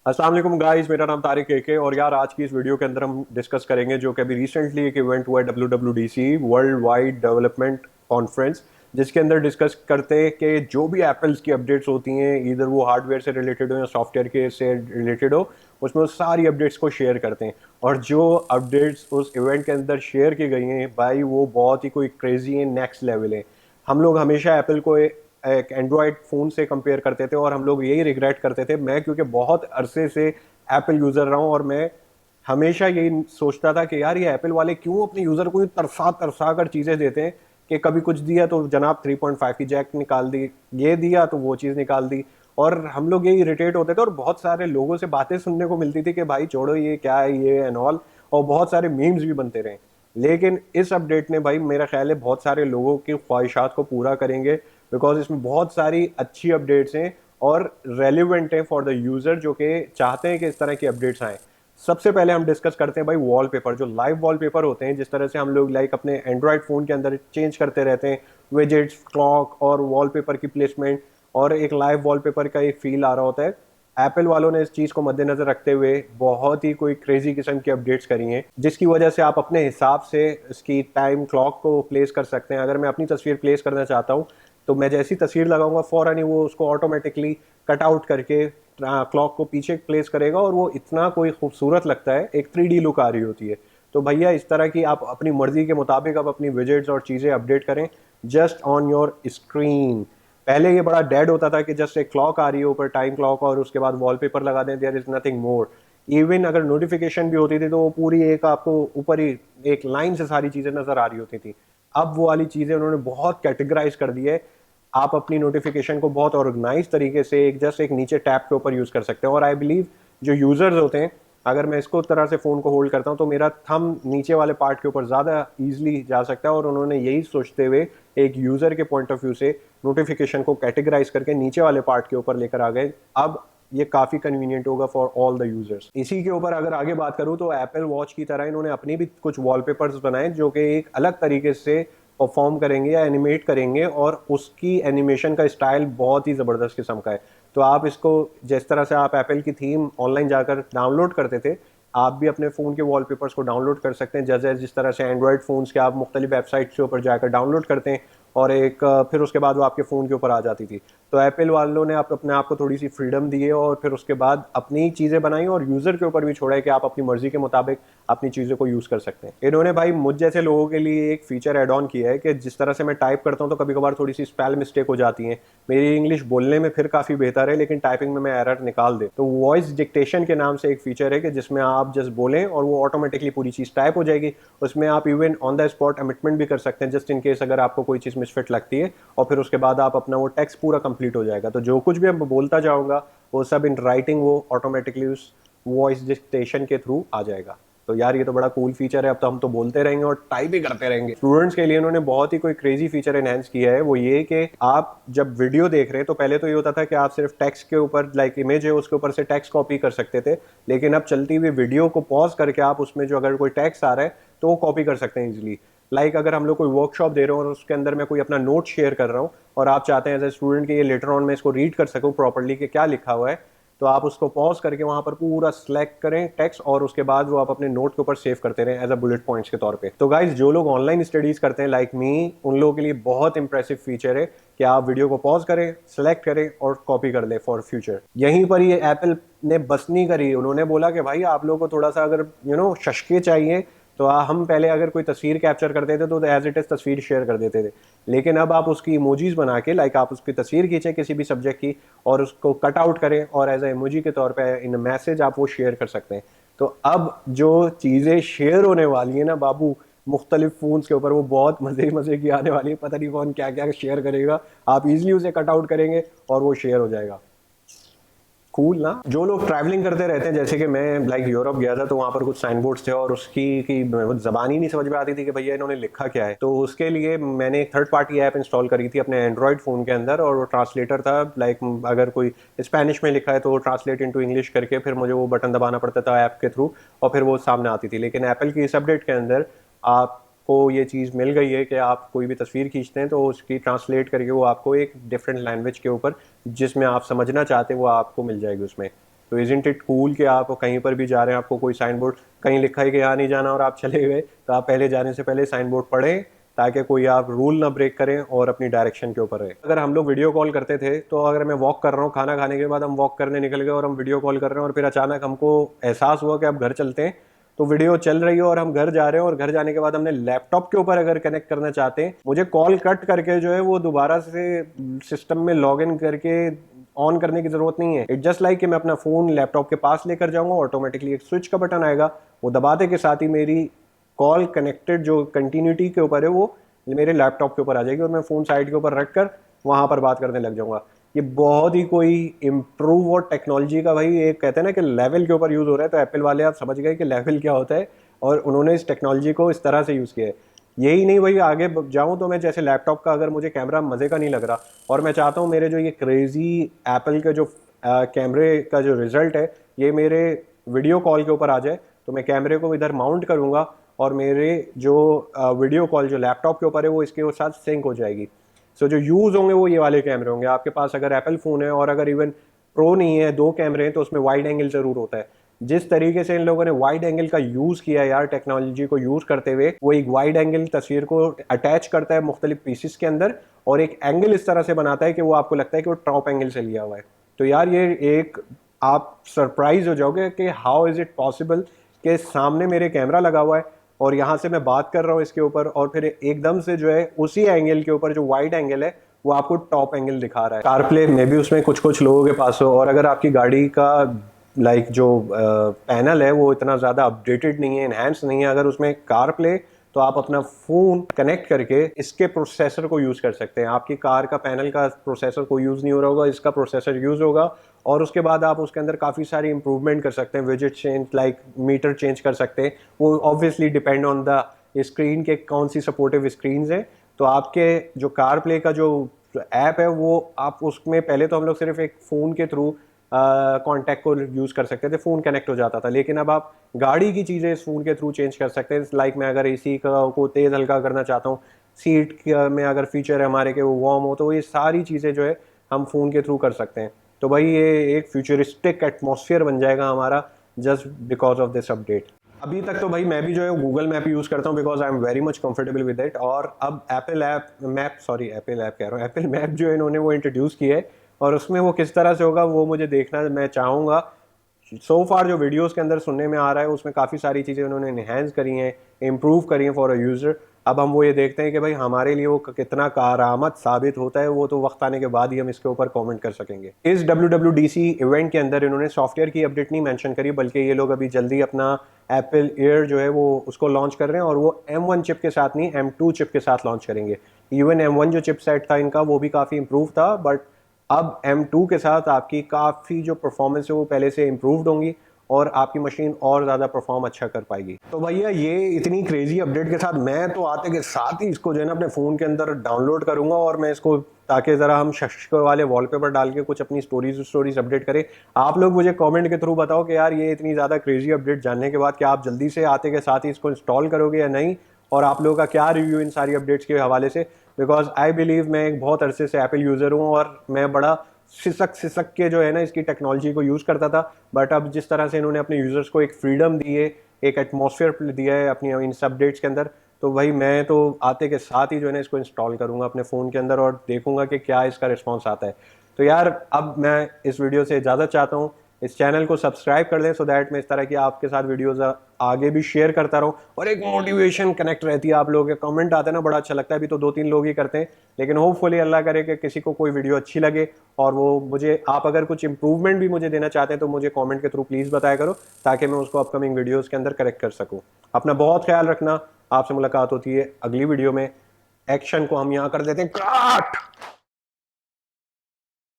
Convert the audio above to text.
अस्सलाम वालेकुम गाइस, मेरा नाम तारिक केके। और यार आज की इस वीडियो के अंदर हम डिस्कस करेंगे जो कि अभी रिसेंटली एक इवेंट हुआ है, WWDC world wide development conference, जिसके अंदर डिस्कस करते हैं कि जो भी एप्पल्स की अपडेट्स होती हैं, इधर वो हार्डवेयर से रिलेटेड हो या सॉफ्टवेयर के से रिलेटेड हो, उसमें वो सारी अपडेट्स को शेयर करते हैं। और जो अपडेट्स उस इवेंट के अंदर शेयर की गई हैं भाई, वो बहुत ही कोई क्रेजी है, नेक्स्ट लेवल है। हम लोग हमेशा एप्पल को एक एंड्रॉयड फ़ोन से कंपेयर करते थे और हम लोग यही रिग्रेट करते थे। मैं क्योंकि बहुत अरसे से एप्पल यूज़र रहा हूँ और मैं हमेशा यही सोचता था कि यार ये एप्पल वाले क्यों अपने यूज़र को तरसा तरसा कर चीज़ें देते हैं कि कभी कुछ दिया तो जनाब 3.5 की जैक निकाल दी, ये दिया तो वो चीज़ निकाल दी। और हम लोग यही इरिटेट होते थे और बहुत सारे लोगों से बातें सुनने को मिलती थी कि भाई छोड़ो ये क्या है ये एंड ऑल, और बहुत सारे मीम्स भी बनते रहे। लेकिन इस अपडेट ने भाई मेरा ख्याल है बहुत सारे लोगों की ख्वाहिशात को पूरा करेंगे, बिकॉज इसमें बहुत सारी अच्छी अपडेट्स हैं और रेलिवेंट हैं फॉर द यूज़र जो कि चाहते हैं कि इस तरह की अपडेट्स आएँ। सबसे पहले हम डिस्कस करते हैं भाई वॉलपेपर, जो लाइव वॉलपेपर होते हैं, जिस तरह से हम लोग लाइक अपने एंड्रॉयड फ़ोन के अंदर चेंज करते रहते हैं विजेट्स, क्लॉक और वॉलपेपर की प्लेसमेंट, और एक लाइव वॉलपेपर का एक फील आ रहा होता है। एप्पल वालों ने इस चीज़ को मद्देनजर रखते हुए बहुत ही कोई क्रेजी किस्म की अपडेट्स करी हैं, जिसकी वजह से आप अपने हिसाब से इसकी टाइम क्लॉक को प्लेस कर सकते हैं। अगर मैं अपनी तस्वीर प्लेस करना चाहता हूँ तो मैं जैसी तस्वीर लगाऊंगा फ़ौरन ही वो उसको ऑटोमेटिकली कट आउट करके क्लॉक को पीछे प्लेस करेगा और वो इतना कोई खूबसूरत लगता है, एक 3D लुक आ रही होती है। तो भैया इस तरह की आप अपनी मर्जी के मुताबिक आप अपनी विजेट्स और चीज़ें अपडेट करें जस्ट ऑन योर स्क्रीन। पहले ये बड़ा डेड होता था कि जस्ट एक क्लॉक आ रही है ऊपर, टाइम क्लॉक, और उसके बाद वॉलपेपर लगा दें, there is nothing more. Even अगर नोटिफिकेशन भी होती थी तो वो पूरी एक आपको ऊपर ही एक लाइन से सारी चीज़ें नज़र आ रही होती थी। अब वो वाली चीज़ें उन्होंने बहुत कैटेगराइज कर दी है। आप अपनी नोटिफिकेशन को बहुत ऑर्गेनाइज तरीके से एक जस्ट एक नीचे टैप के ऊपर यूज़ कर सकते हैं। और आई बिलीव जो यूज़र्स होते हैं, अगर मैं इसको तरह से फ़ोन को होल्ड करता हूँ तो मेरा थंब नीचे वाले पार्ट के ऊपर ज़्यादा ईजिली जा सकता है, और उन्होंने यही सोचते हुए एक यूज़र के पॉइंट ऑफ व्यू से नोटिफिकेशन को कैटेगराइज करके नीचे वाले पार्ट के ऊपर लेकर आ गए। अब ये काफ़ी कन्वीनियंट होगा फॉर ऑल द यूजर्स। इसी के ऊपर अगर आगे बात करूँ तो एप्पल वॉच की तरह इन्होंने अपनी भी कुछ वॉलपेपर्स बनाए जो कि एक अलग तरीके से परफॉर्म करेंगे या एनिमेट करेंगे, और उसकी एनिमेशन का स्टाइल बहुत ही ज़बरदस्त किस्म का है। तो आप इसको जिस तरह से आप एप्पल की थीम ऑनलाइन जाकर डाउनलोड करते थे, आप भी अपने फ़ोन के वॉलपेपर्स को डाउनलोड कर सकते हैं, जैसे जिस तरह से एंड्रॉयड फ़ोन्स के आप मुख्तलिफ वेबसाइट्स के ऊपर जाकर डाउनलोड करते हैं और एक फिर उसके बाद वो आपके फ़ोन के ऊपर आ जाती थी। तो एप्पल वालों ने आप अपने आप को थोड़ी सी फ्रीडम दी है और फिर उसके बाद अपनी चीज़ें बनाई और यूज़र के ऊपर भी छोड़ा है कि आप अपनी मर्ज़ी के मुताबिक अपनी चीज़ों को यूज़ कर सकते हैं। इन्होंने भाई मुझ जैसे लोगों के लिए एक फ़ीचर ऐड ऑन किया है कि जिस तरह से मैं टाइप करता हूँ तो कभी कभार थोड़ी सी स्पेल मिस्टेक हो जाती है। मेरी इंग्लिश बोलने में फिर काफ़ी बेहतर है लेकिन टाइपिंग में मैं एरर निकाल दे, तो वॉइस डिक्टेशन के नाम से एक फ़ीचर है कि जिसमें आप जस्ट बोलें और वो ऑटोमेटिकली पूरी चीज़ टाइप हो जाएगी। उसमें आप इवन ऑन द स्पॉट अमिटमेंट भी कर सकते हैं जस्ट इन केस अगर आपको कोई चीज़ मिसफिट लगती है, और फिर उसके बाद आप अपना वो टेक्स्ट पूरा कंप्लीट हो जाएगा। तो जो कुछ भी मैं बोलता जाऊंगा वो सब इन राइटिंग वो ऑटोमेटिकली उस वॉइस डिक्टेशन के थ्रू आ जाएगा। तो यार ये तो बड़ा कूल फीचर है, अब तो हम तो बोलते रहेंगे और टाइप ही करते रहेंगे। स्टूडेंट्स के लिए इन्होंने बहुत ही कोई क्रेजी फीचर एनहेंस किया है, वो ये कि आप जब वीडियो देख रहे हैं तो पहले तो ये होता था कि आप सिर्फ टेक्स्ट के ऊपर लाइक इमेज है उसके ऊपर से टेक्स्ट कॉपी कर सकते थे, लेकिन अब चलती हुई वीडियो को पॉज करके आप उसमें जो अगर कोई टेक्स्ट आ रहा है तो वो कॉपी कर सकते हैं इजिली। अगर हम लोग कोई वर्कशॉप दे रहे हो और उसके अंदर मैं कोई अपना नोट शेयर कर रहा हूँ और आप चाहते हैं एज ए स्टूडेंट कि ये लेटर ऑन मैं इसको रीड कर सकूँ प्रॉपर्ली कि क्या लिखा हुआ है, तो आप उसको पॉज करके वहां पर पूरा सिलेक्ट करें टेक्स्ट और उसके बाद वो आप अपने नोट के ऊपर सेव करते रहें एज अ बुलेट पॉइंट्स के तौर पे। तो गाइज जो लोग ऑनलाइन स्टडीज करते हैं लाइक मी, उन लोगों के लिए बहुत इंप्रेसिव फीचर है कि आप वीडियो को पॉज करें, सेलेक्ट करें और कॉपी कर लें फॉर फ्यूचर। यहीं पर ये एप्पल ने बस नहीं करी, उन्होंने बोला कि भाई आप लोगों को थोड़ा सा अगर शशके चाहिए तो हम पहले अगर कोई तस्वीर कैप्चर करते थे तो एज इट इज तस्वीर शेयर कर देते थे, लेकिन अब आप उसकी इमोजीज बना के लाइक आप उसकी तस्वीर खींचें किसी भी सब्जेक्ट की और उसको कट आउट करें और एज ए इमोजी के तौर पे इन मैसेज आप वो शेयर कर सकते हैं। तो अब जो चीज़ें शेयर होने वाली है ना बाबू मुख्तलिफ फ़ोन्स के ऊपर, वो बहुत मज़े मज़े की आने वाली है। पता नहीं कौन क्या क्या शेयर करेगा, आप इजीली उसे कट आउट करेंगे और वो शेयर हो जाएगा। कूल ना। जो लोग ट्रैवलिंग करते रहते हैं, जैसे कि मैं लाइक यूरोप गया था तो वहाँ पर कुछ साइन बोर्ड्स थे और उसकी की जबान ही नहीं समझ में आती थी कि भैया इन्होंने लिखा क्या है, तो उसके लिए मैंने एक थर्ड पार्टी ऐप इंस्टॉल करी थी अपने एंड्रॉयड फ़ोन के अंदर, और वो ट्रांसलेटर था। लाइक अगर कोई स्पेनिश में लिखा है तो वो ट्रांसलेट इनटू इंग्लिश करके फिर मुझे वो बटन दबाना पड़ता था ऐप के थ्रू और फिर वो सामने आती थी। लेकिन एप्पल की इस अपडेट के अंदर आपको ये चीज़ मिल गई है कि आप कोई भी तस्वीर खींचते हैं तो उसकी ट्रांसलेट करके वो आपको एक डिफरेंट लैंग्वेज के ऊपर जिसमें आप समझना चाहते हैं वो आपको मिल जाएगी उसमें। तो इजंट इट कूल कि आप कहीं पर भी जा रहे हैं, आपको कोई साइन बोर्ड कहीं लिखा है कि यहाँ नहीं जाना और आप चले गए, तो आप पहले जाने से पहले साइन बोर्ड पढ़ें ताकि कोई आप रूल ना ब्रेक करें और अपनी डायरेक्शन के ऊपर रहे। अगर हम लोग वीडियो कॉल करते थे तो अगर मैं वॉक कर रहा हूँ, खाना खाने के बाद हम वॉक करने निकल गए और हम वीडियो कॉल कर रहे हैं और फिर अचानक हमको एहसास हुआ कि अब घर चलते हैं, तो वीडियो चल रही है और हम घर जा रहे हैं और घर जाने के बाद हमने लैपटॉप के ऊपर अगर कनेक्ट करना चाहते हैं, मुझे कॉल कट करके जो है वो दोबारा से सिस्टम में लॉग इन करके ऑन करने की जरूरत नहीं है। इट जस्ट लाइक कि मैं अपना फोन लैपटॉप के पास लेकर जाऊंगा, ऑटोमेटिकली एक स्विच का बटन आएगा, वो दबाते के साथ ही मेरी कॉल कनेक्टेड जो कंटिन्यूटी के ऊपर है वो मेरे लैपटॉप के ऊपर आ जाएगी और मैं फ़ोन साइड के ऊपर रख कर वहाँ पर बात करने लग जाऊँगा। ये बहुत ही कोई इम्प्रूव और टेक्नोलॉजी का भाई एक कहते हैं ना कि लेवल के ऊपर यूज़ हो रहा है, तो एप्पल वाले आप समझ गए कि लेवल क्या होता है और उन्होंने इस टेक्नोलॉजी को इस तरह से यूज़ किया है। यही नहीं भाई, आगे जाऊँ तो मैं जैसे लैपटॉप का अगर मुझे कैमरा मज़े का नहीं लग रहा और मैं चाहता हूँ मेरे जो ये क्रेज़ी एप्पल के जो कैमरे का जो रिज़ल्ट है ये मेरे वीडियो कॉल के ऊपर आ जाए, तो मैं कैमरे को इधर माउंट करूँगा और मेरे जो वीडियो कॉल जो लैपटॉप के ऊपर है वो इसके साथ सिंक हो जाएगी। सो जो यूज़ होंगे वो ये वाले कैमरे होंगे। आपके पास अगर एप्पल फ़ोन है और अगर इवन प्रो नहीं है, 2 कैमरे हैं, तो उसमें वाइड एंगल ज़रूर होता है। जिस तरीके से इन लोगों ने वाइड एंगल का यूज़ किया है यार टेक्नोलॉजी को यूज़ करते हुए, वो एक वाइड एंगल तस्वीर को अटैच करता है मुख्तलिफ पीसेस के अंदर और एक एंगल इस तरह से बनाता है कि वो आपको लगता है कि वो टॉप एंगल से लिया हुआ है। तो यार ये एक आप सरप्राइज हो जाओगे कि हाउ इज़ इट पॉसिबल कि सामने मेरे कैमरा लगा हुआ है और यहाँ से मैं बात कर रहा हूँ इसके ऊपर और फिर एकदम से जो है उसी एंगल के ऊपर जो वाइड एंगल है वो आपको टॉप एंगल दिखा रहा है। कारप्ले में भी उसमें कुछ कुछ लोगों के पास हो और अगर आपकी गाड़ी का लाइक जो पैनल है वो इतना ज़्यादा अपडेटेड नहीं है, इनहैंस नहीं है, अगर उसमें कारप्ले, तो आप अपना फ़ोन कनेक्ट करके इसके प्रोसेसर को यूज़ कर सकते हैं। आपकी कार का पैनल का प्रोसेसर को यूज़ नहीं हो रहा होगा, इसका प्रोसेसर यूज़ होगा और उसके बाद आप उसके अंदर काफ़ी सारी इंप्रूवमेंट कर सकते हैं। विजेट चेंज लाइक मीटर चेंज कर सकते हैं, वो obviously depend on the screen के कौन सी सपोर्टिव स्क्रीन है। तो आपके जो कार प्ले का जो ऐप है वो आप उसमें पहले तो हम लोग सिर्फ एक फ़ोन के थ्रू कॉन्टैक्ट को यूज़ कर सकते थे, फ़ोन कनेक्ट हो जाता था, लेकिन अब आप गाड़ी की चीज़ें इस फ़ोन के थ्रू चेंज कर सकते हैं। लाइक मैं अगर एसी का को तेज़ हल्का करना चाहता हूँ, सीट में अगर फीचर है हमारे के वो वार्म हो, तो ये सारी चीज़ें जो है हम फ़ोन के थ्रू कर सकते हैं। तो भाई ये एक फ्यूचरिस्टिक एटमॉस्फेयर बन जाएगा हमारा just because of this update. अभी तक तो भाई मैं भी जो है गूगल मैप यूज़ करता हूँ because I am very much comfortable with it, और अब एप्पल ऐप कह रहा हूँ, एप्पल मैप जो है इन्होंने वो इंट्रोड्यूस किया है और उसमें वो किस तरह से होगा वो मुझे देखना मैं चाहूँगा। सो फार जो वीडियोस के अंदर सुनने में आ रहा है उसमें काफ़ी सारी चीज़ें उन्होंने इन्हेंस करी हैं, इम्प्रूव करी हैं फॉर अ यूज़र। अब हम वो ये देखते हैं कि भाई हमारे लिए वो कितना कारआमद साबित होता है, वो तो वक्त आने के बाद ही हम इसके ऊपर कमेंट कर सकेंगे। इस WWDC इवेंट के अंदर इन्होंने सॉफ्टवेयर की अपडेट नहीं मेंशन करी, बल्कि ये लोग अभी जल्दी अपना एप्पल एयर जो है वो उसको लॉन्च कर रहे हैं और वो M1 चिप के साथ नहीं M2 चिप के साथ लॉन्च करेंगे। इवन M1 जो चिप सेट था इनका वो भी काफ़ी इंप्रूव था, बट अब M2 के साथ आपकी काफ़ी जो परफॉर्मेंस है वो पहले से इम्प्रूव्ड होंगी और आपकी मशीन और ज़्यादा परफॉर्म अच्छा कर पाएगी। तो भैया ये इतनी क्रेजी अपडेट के साथ मैं तो आते के साथ ही इसको जो है ना अपने फ़ोन के अंदर डाउनलोड करूँगा और मैं इसको ताकि ज़रा हम शश वाले वॉलपेपर डाल के कुछ अपनी स्टोरीज अपडेट करें। आप लोग मुझे कमेंट के थ्रू बताओ कि यार ये इतनी ज़्यादा क्रेजी अपडेट जानने के बाद क्या आप जल्दी से आते के साथ ही इसको इंस्टॉल करोगे या नहीं, और आप लोगों का क्या रिव्यू इन सारी अपडेट्स के हवाले से। बिकॉज आई बिलीव मैं एक बहुत अरसे से एप्पल यूज़र हूँ और मैं बड़ा सिसक के जो है ना इसकी टेक्नोलॉजी को यूज़ करता था, बट अब जिस तरह से इन्होंने अपने यूज़र्स को एक फ्रीडम दी है, एक एटमॉस्फेयर दिया है अपनी इन सब अपडेट्स के अंदर, तो भाई मैं तो आते के साथ ही जो है ना इसको इंस्टॉल करूँगा अपने फ़ोन के अंदर और देखूंगा कि क्या इसका रिस्पॉन्स आता है। तो यार अब मैं इस वीडियो से इजाज़त चाहता हूँ, इस चैनल को सब्सक्राइब कर दें सो दैट मैं इस तरह की आपके साथ वीडियोज़ आगे भी शेयर करता रहूँ और एक मोटिवेशन कनेक्ट रहती है। आप लोगों के कमेंट आते हैं ना, बड़ा अच्छा लगता है। अभी तो 2-3 लोग ही करते हैं, लेकिन होपफुली अल्लाह करे कि किसी को कोई वीडियो अच्छी लगे और वो मुझे आप अगर कुछ इंप्रूवमेंट भी मुझे देना चाहते हैं तो मुझे कमेंट के थ्रू प्लीज़ बताया करो ताकि मैं उसको अपकमिंग वीडियोज़ के अंदर करेक्ट कर सकूँ। अपना बहुत ख्याल रखना, आपसे मुलाकात होती है अगली वीडियो में। एक्शन को हम यहाँ कर देते हैं काट।